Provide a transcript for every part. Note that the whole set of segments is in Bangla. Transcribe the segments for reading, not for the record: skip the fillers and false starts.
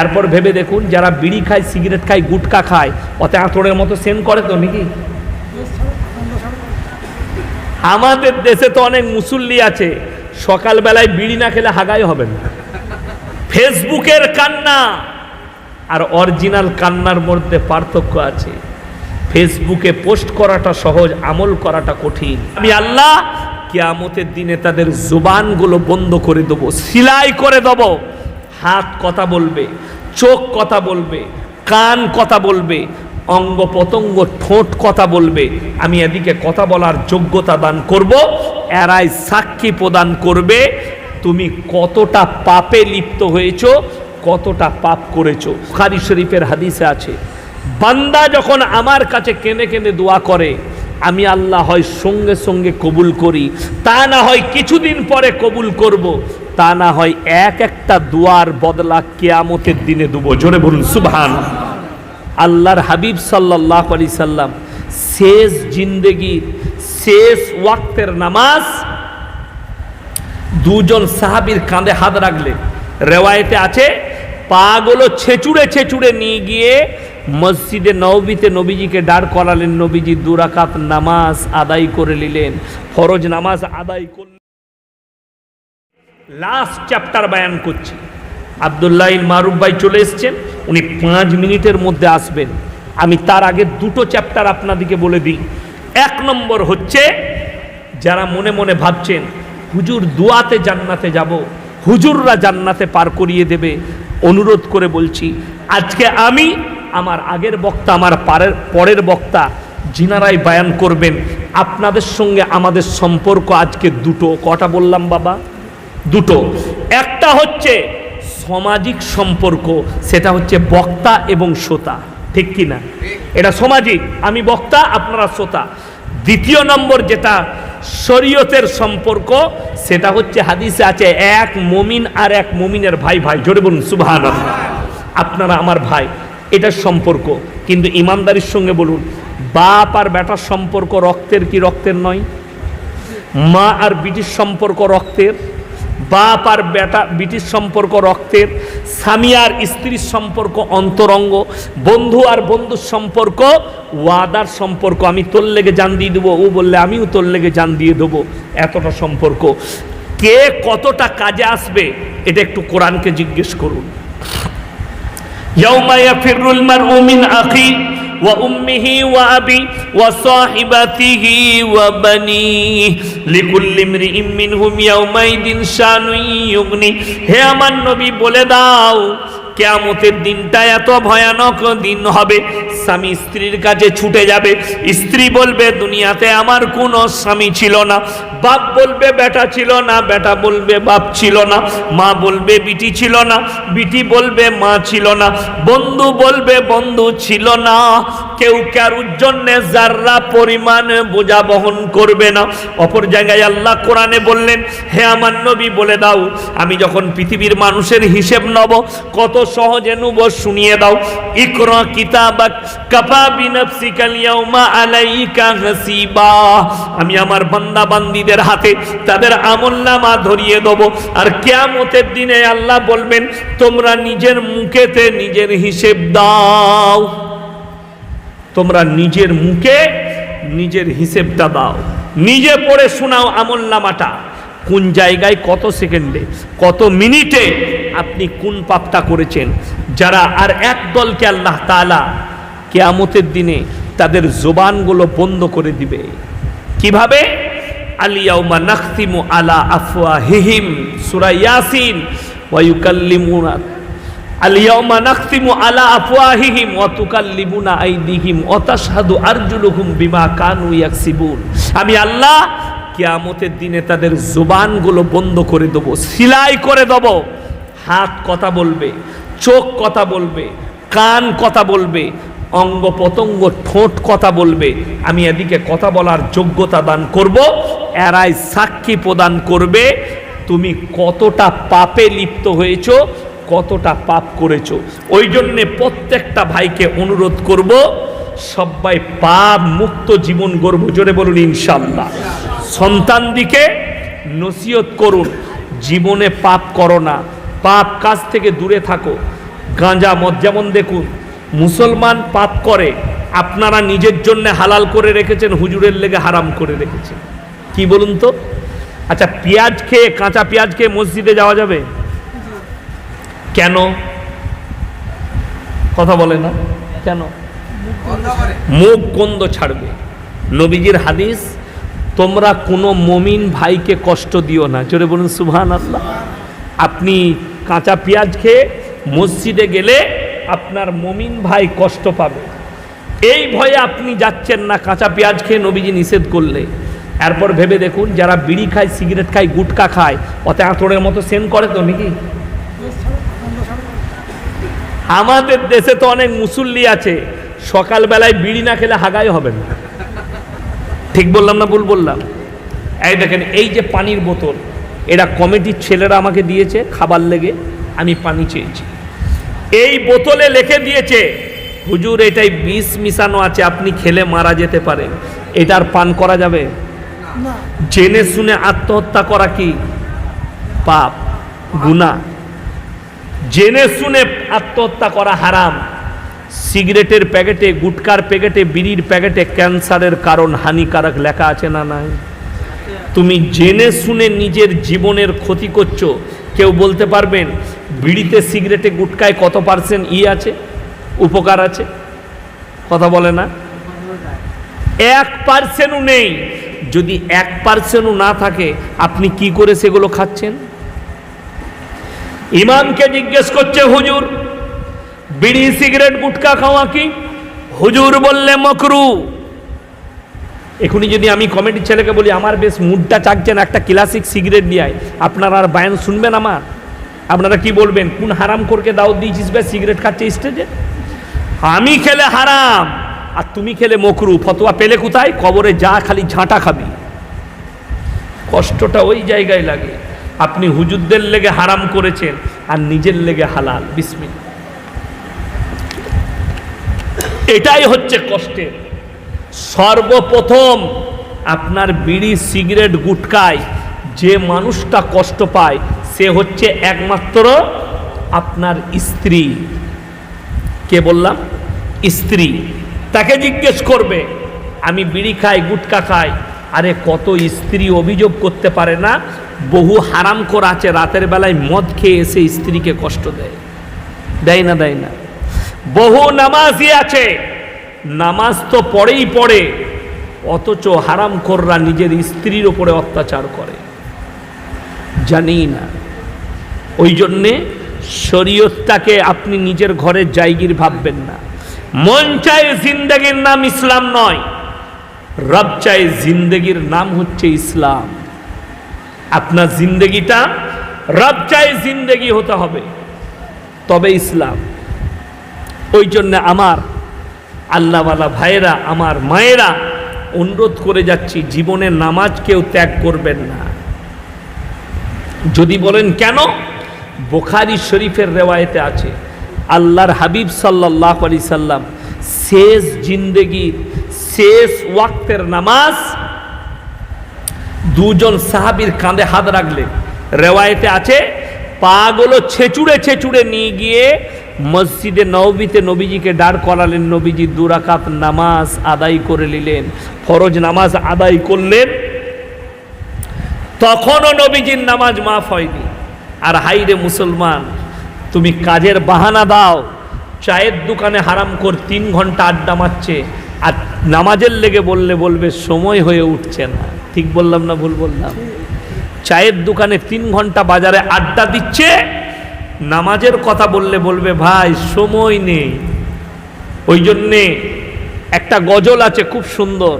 এরপর ভেবে দেখুন, যারা বিড়ি খায়, সিগারেট খায়, গুটকা খায়, ওতে আঁতড়ের মতো সেন করে তো নাকি? আমাদের দেশে তো অনেক মুসল্লি আছে, সকালবেলায় বিড়ি না খেলে হাগাই হবে না। ফেসবুকের কান্না আর অরিজিনাল কান্নার মধ্যে পার্থক্য আছে। ফেসবুকে পোস্ট করাটা সহজ, আমল করাটা কঠিন। আমি আল্লাহ কিয়ামতের দিনে তাদের জুবানগুলো বন্ধ করে দেবো, সিলাই করে দেবো। হাত কথা বলবে, চোখ কথা বলবে, কান কথা বলবে, অঙ্গ প্রত্যঙ্গ, ঠোঁট কথা বলবে। আমি এদিকে কথা বলার যোগ্যতা দান করব, এরাই সাক্ষী প্রদান করবে তুমি কতটা পাপে লিপ্ত হয়েছো, কতটা পাপ করেছো। বুখারী শরীফের হাদিসে আছে, বান্দা যখন আমার কাছে কেঁদে কেঁদে দোয়া করে, আমি আল্লাহ হয় সঙ্গে সঙ্গে কবুল করি, তা না হয় কিছুদিন পরে কবুল করব, তা না হয় এক একটা দোয়ার বদলা কিয়ামতের দিনে দেবো। জোরে বলুন সুবহানাল্লাহ। আল্লাহর হাবিব সাল্লাল্লাহু আলাইহি সাল্লাম শেষ জিন্দেগির শেষ ওয়াক্তের নামাজ দুজন সাহাবীর কাঁধে হাত রাখলেন। রেওয়ায়েতে আছে, পাগুলো ছেঁচুড়ে ছেঁচুড়ে নিয়ে গিয়ে মসজিদে নববীতে নবীজিকে দাঁড় করালেন। নবীজি 2 রাকাত নামাজ আদায় করে নিলেন, ফরজ নামাজ আদায় করলেন। লাস্ট চ্যাপ্টার বয়ান করছি। আব্দুল্লাহ মারুফ ভাই চলে এসছেন, উনি 5 মিনিটের মধ্যে আসবেন। আমি তার আগে 2টো চ্যাপ্টার আপনাদেরকে বলে দিই। 1 নম্বর হচ্ছে, যারা মনে মনে ভাবছেন হুজুর দুয়াতে জান্নাতে যাব, হুজুররা জান্নাতে পার করিয়ে দেবে, অনুরোধ করে বলছি, আজকে আমি, আমার আগের বক্তা, আমার পরের বক্তা, যিনারাই বয়ান করবেন, আপনাদের সঙ্গে আমাদের সম্পর্ক আজকে 2টো। কটা বললাম বাবা? 2টো। একটা হচ্ছে সামাজিক সম্পর্ক, সেটা হচ্ছে বক্তা এবং শ্রোতা, ঠিক কি না? এটা সামাজিক, আমি বক্তা, আপনারা শ্রোতা। দ্বিতীয় নম্বর যেটা শরীয়তের সম্পর্ক, সেটা হচ্ছে হাদিসে আছে, এক মুমিন আর এক মুমিনের ভাই ভাই। জোরে বলুন সুবহানাল্লাহ। আপনারা আমার ভাই, এটার সম্পর্ক। কিন্তু ইমানদারির সঙ্গে বলুন, বাপ আর বেটার সম্পর্ক রক্তের কি রক্তের নয়? মা আর বিটির সম্পর্ক রক্তের, বাপ আর বিটির সম্পর্ক রক্তের, স্বামী আর স্ত্রীর সম্পর্ক অন্তরঙ্গ, বন্ধু আর বন্ধুর সম্পর্ক ওয়াদার সম্পর্ক। আমি তোর লেগে জান দিয়ে দেবো, ও বললে আমিও তোর লেগে জান দিয়ে দেবো, এতটা সম্পর্ক। কে কতটা কাজে আসবে এটা একটু কোরআনকে জিজ্ঞেস করুন। ইয়াউমা ইয়াফিরুল মারউ মিন আখি ওয়া উম্মিহি ওয়া আবি ওয়া সাহিবাতিহি ওয়া বানিহি লিকুল্লি ইমরিইম মিনহুম ইয়াউমাইদিন শানুন ইউগনি। হে আমার নবী, বলে দাও কিয়ামতের দিনটা এত ভয়ানক দিন হবে, স্বামী স্ত্রীর কাছে ছুটে যাবে। স্ত্রী বলবে, দুনিয়াতে আমার কোনো স্বামী ছিল না। বাপ বলবে, বেটা ছিল না। বেটা বলবে, বাপ ছিল না। মা বলবে, বিটি ছিল না। বিটি বলবে, মা ছিল না। বন্ধু বলবে, বন্ধু ছিল না। কেউ কারুর জন্য যাররা পরিমাণ বোঝা বহন করবে না। অপর জায়গায় আল্লাহ কোরআনে বললেন, হে আমার নবী, বলে দাও আমি যখন পৃথিবীর মানুষের হিসেব নেব, কত সহজে নেব শুনিয়ে দাও। ইকরা কিতাবাক কাফা বিনাফসিকাল ইয়াউমা আলাইকা হাসিবা। আমি আমার বান্দা বান্দীদের হাতে তাদের আমলনামা ধরিয়ে দেব। আর কিয়ামতের দিনে আল্লাহ বলবেন, তোমরা নিজের মুখেতে নিজের হিসেব দাও। তোমরা নিজের মুখে নিজের হিসেবটা দাও, নিজে পড়ে শোনাও আমলনামাটা। কোন জায়গায়, কত সেকেন্ডে, কত মিনিটে আপনি কোন পাপটা করেছেন। যারা আর এক দলকে আল্লাহ তাআলা কিয়ামতের দিনে তাদের জবানগুলো বন্ধ করে দিবে। কিভাবে? আল ইয়াউমা নাখতিমু আলা আফওয়াহিহিম, সূরা ইয়াসিন, ওয়া ইউকাল্লিমুনা আল ইয়াউমা নাখতিমু আলা আফওয়াহিহিম ওয়া তুকাল্লিমুনা আইদিহিম ওয়া তাশহাদু আরজুলুহুম বিমা কানু ইয়াকসিবুন। আমি আল্লাহ কিয়ামতের দিনে তাদের জবানগুলো বন্ধ করে দেবো, সিলাই করে দেবো। হাত কথা বলবে, চোখ কথা বলবে, কান কথা বলবে, অঙ্গ প্রত্যঙ্গ, ঠোঁট কথা বলবে। আমি এদিকে কথা বলার যোগ্যতা দান করব, এরাই সাক্ষী প্রদান করবে তুমি কতটা পাপে লিপ্ত হয়েছো, কতটা পাপ করেছো। ওই জন্যে প্রত্যেকটা ভাইকে অনুরোধ করব, সবাই পাপ মুক্ত জীবন গড়ব। জোরে বলুন ইনশাআল্লাহ। সন্তান দিকে নসিহত করুন, জীবনে পাপ করো না, পাপ কাজ থেকে দূরে থাকো। গাঁজা মদ। যেমন দেখুন, মুসলমান পাপ করে, আপনারা নিজের জন্য হালাল করে রেখেছেন, হুজুরের লেগে হারাম করে রেখেছেন। কি বলুন তো? আচ্ছা, পেঁয়াজ খেয়ে, কাঁচা পেঁয়াজ খেয়ে মসজিদে যাওয়া যাবে? কেন? কথা বলে না কেন? মুখ গন্ধ ছাড়বে। নবীজির হাদিস, তোমরা কোনো মুমিন ভাইকে কষ্ট দিও না। জোরে বলুন সুবহানাল্লাহ। আপনি কাঁচা পেঁয়াজ খেয়ে মসজিদে গেলে আপনার মুমিন ভাই কষ্ট পাবে, এই ভয়ে আপনি যাচ্ছেন না কাঁচা পেঁয়াজ খেয়ে নবীজি নিষেধ করলে। এরপর ভেবে দেখুন, যারা বিড়ি খায়, সিগারেট খায়, গুটকা খায়, ওতে আঁতড়ের মতো সেন করে তো নাকি? আমাদের দেশে তো অনেক মুসল্লি আছে, সকালবেলায় বিড়ি না খেলে হাগাই হবে না। ঠিক বললাম না ভুল বললাম? এই দেখেন, এই যে পানির বোতল, এরা কমিটির ছেলেরা আমাকে দিয়েছে খাবার লেগে, আমি পানি চেয়েছি। এই বোতলে লিখে দিয়েছে, হুজুর এটাই বিষ মিশানো আছে, আপনি খেলে মারা যেতে পারেন। এটার পান করা যাবে? জেনে শুনে আত্মহত্যা করা কি পাপ, গুনাহ। জেনে শুনে আত্মহত্যা করা হারাম। সিগারেটের প্যাকেটে, গুটকার প্যাকেটে, বিড়ির প্যাকেটে ক্যান্সারের কারণ, হানিকারক লেখা আছে না নাই? তুমি জেনে শুনে নিজের জীবনের ক্ষতি করছো। কেউ বলতে পারবেন বিড়িতে, সিগারেটে, গুটকায় কত পার্সেন্ট আছে, উপকার আছে? কথা বলে না? 1% নেই। যদি 1% না থাকে, আপনি কি করে সেগুলো খাচ্ছেন? ইমামকে জিজ্ঞেস করছে, হুজুর বিড়ি, সিগারেট, গুটকা খাওয়া কি? হুজুর বললে মাকরু। এখনই যদি আমি কমিটির ছেলেকে বলি, আমার বেশ মুডটা চাকছেন, একটা ক্লাসিক সিগারেট নিয়ে আয়, আপনারা আর বায়ান শুনবেন আমার? আপনারা কি বলবেন? কোন হারাম করকে দাওয়াত দিয়েছিস বে, সিগারেট খাচ্ছে স্টেজে? আমি খেলে হারাম আর তুমি খেলে মকরু। ফতোয়া পেলে কোথায়? কবরে যা, খালি ঝাঁটা খাবি। কষ্টটা ওই জায়গায় লাগে। আপনি হুজুরদের লেগে হারাম করেছেন আর নিজের লেগে হালাল। বিসমিল্লাহ। এটাই হচ্ছে কষ্টের। সর্বপ্রথম আপনার বিড়ি, সিগারেট, গুটকায় যে মানুষটা কষ্ট পায়, সে হচ্ছে একমাত্র আপনার স্ত্রী। কে বললাম? স্ত্রী। তাকে জিজ্ঞেস করবে, আমি বিড়ি খাই, গুটকা খাই। আরে কত স্ত্রী অভিযোগ করতে পারে না, বহু হারামখোর আছে রাতের বেলায় মদ খেয়ে এসে স্ত্রীকে কষ্ট দেয়। দেয় না? দেয় না? বহু নামাজি আছে, নামাজ তো পড়েই পড়ে, অথচ হারামখোররা নিজের স্ত্রীর উপরে অত্যাচার করে, জানি না। ওই জন্যে শরীয়তটাকে আপনি নিজের ঘরের জায়গির ভাববেন না। মন চায় জিন্দেগির নাম ইসলাম নয়, রব চায় জিন্দেগির নাম হচ্ছে ইসলাম। আপনার জিন্দেগিটা রব চায় জিন্দেগি হতে হবে, তবে ইসলাম। ওই জন্য আমার আল্লাহওয়ালা ভাইয়েরা, আমার মায়েরা, অনুরোধ করে যাচ্ছি, জীবনে নামাজ কেউ ত্যাগ করবেন না। যদি বলেন কেন? বুখারী শরীফের রেওয়ায়েতে আছে, আল্লাহর হাবিব সাল্লাল্লাহু আলাইহি সাল্লাম শেষ জিন্দেগির শেষ ওয়াক্তের নামাজ দুজন সাহাবীর কাঁধে হাত রাখলেন। রেওয়ায়েতে আছে, পাগুলো ছেঁচুড়ে ছেঁচুড়ে নিয়ে গিয়ে মসজিদে নববীতে নবীজিকে দাঁড় করালেন। নবীজি 2 রাকাত নামাজ আদায় করে নিলেন, ফরজ নামাজ আদায় করলেন। তখনও নবীজির নামাজ মাফ হয়নি। আর হাইরে মুসলমান, তুমি কাজের বাহানা দাও, চায়ের দোকানে হারামখোর 3 ঘন্টা আড্ডা মারছে, আর নামাজের লেগে বলবে সময় হয়ে উঠছে না। ঠিক বললাম না ভুল বললাম? চায়ের দোকানে 3 ঘন্টা বাজারে আড্ডা দিচ্ছে, নামাজের কথা বলবে ভাই সময় নেই। ওই জন্যে একটা গজল আছে খুব সুন্দর,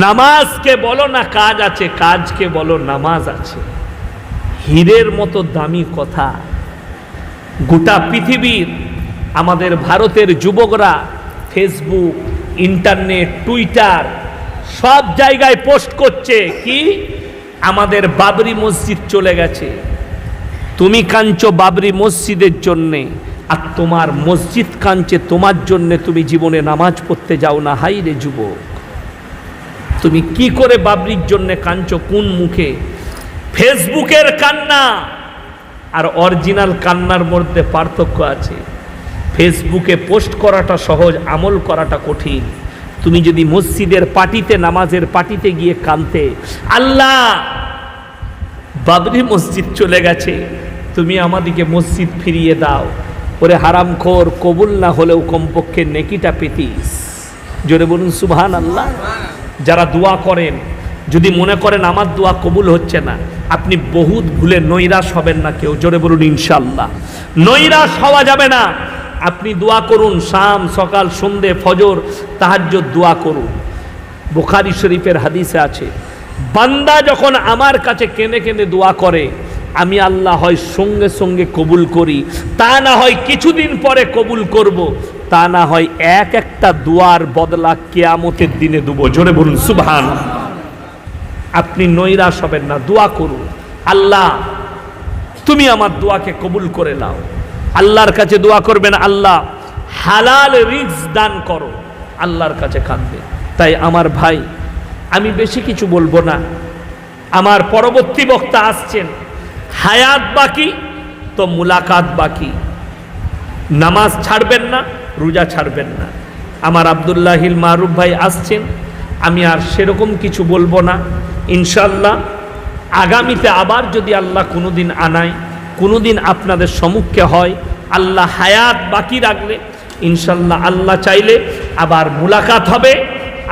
নামাজকে বলো না কাজ আছে, কাজকে বলো নামাজ আছে। হীরের মতো দামি কথা। গোটা পৃথিবীর আমাদের ভারতের যুবকরা ফেসবুক, ইন্টারনেট, টুইটার সব জায়গায় পোস্ট করছে কি, আমাদের বাবরি মসজিদ চলে গেছে। তুমি কাঁদছো বাবরি মসজিদের জন্যে, আর তোমার মসজিদ কাঁদছে তোমার জন্যে, তুমি জীবনে নামাজ পড়তে যাও না। হাই রে যুবক, তুমি কি করে বাবরির জন্যে কাঁদছো? কোন মুখে? ফেসবুকের কান্না, আর অরিজিনাল কান্নার মধ্যে পার্থক্য আছে। ফেসবুকে পোস্ট করাটা সহজ, আমল করাটা কঠিন। তুমি যদি মসজিদের পার্টিতে, নামাজের পার্টিতে গিয়ে কাঁদতে, আল্লাহ বাবরি মসজিদ চলে গেছে, তুমি আমাদিকে মসজিদ ফিরিয়ে দাও, ওরে হারামখোর, কবুল না হলেও কমপক্ষে নেকিটা পেতিস। জোরে বলুন সুবহানাল্লাহ। যারা দোয়া করেন, যদি মনে করেন আমার দোয়া কবুল হচ্ছে না, আপনি বহুত ভুলে নৈরাশ হবেন না কেউ। জোরে বলুন ইনশাআল্লাহ। নৈরাশ হওয়া যাবে না। আপনি দোয়া করুন, শাম, সকাল, সন্ধে, ফজর, তাহাজ্জুদ দোয়া করুন। বুখারী শরীফের হাদিসে আছে, বান্দা যখন আমার কাছে কেঁদে কেঁদে দোয়া করে, আমি আল্লাহ হয় সঙ্গে সঙ্গে কবুল করি, তা না হয় কিছুদিন পরে কবুল করব, তা না হয় এক একটা দোয়ার বদলা কিয়ামতের দিনে দেব। জোরে বলুন সুবহানাল্লাহ। আপনি নৈরাশ হবেন না, দোয়া করুন, আল্লাহ তুমি আমার দোয়াকে কবুল করে নাও। আল্লাহর কাছে দোয়া করবেন, আল্লাহ হালাল রিজক দান করো, আল্লাহর কাছে কাঁদবে। তাই আমার ভাই, আমি বেশি কিছু বলবো না। আমার পরবর্তী বক্তা আসছেন, হায়াত বাকি তো মুলাকাত বাকি। নামাজ ছাড়বেন না, রোজা ছাড়বেন না। আমার আব্দুল্লাহিল মারুফ ভাই আসছেন, আমি আর সেরকম কিছু বলবো না। ইনশাআল্লাহ আগামীতে আবার যদি আল্লাহ কোনোদিন আনায়, কোনোদিন আপনাদের সম্মুখে হয়, আল্লাহ হায়াত বাকি রাখলে, ইনশাআল্লাহ আল্লাহ চাইলে আবার মুলাকাত হবে।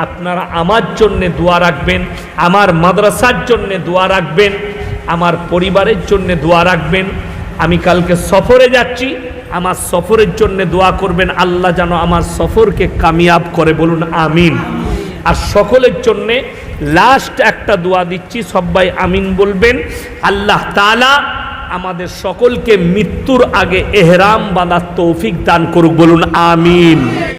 আপনারা আমার জন্যে দোয়া রাখবেন, আমার মাদ্রাসার জন্যে দোয়া রাখবেন, আমার পরিবারের জন্যে দোয়া রাখবেন। আমি কালকে সফরে যাচ্ছি, আমার সফরের জন্যে দোয়া করবেন, আল্লাহ যেন আমার সফরকে কামিয়াব করে। বলুন আমিন। আর সকলের জন্যে লাস্ট একটা দোয়া দিচ্ছি, সবাই আমিন বলবেন। আল্লাহ তাআলা আমাদের সকলকে মৃত্যুর আগে এহরাম বাঁধার তৌফিক দান করুক। বলুন আমিন।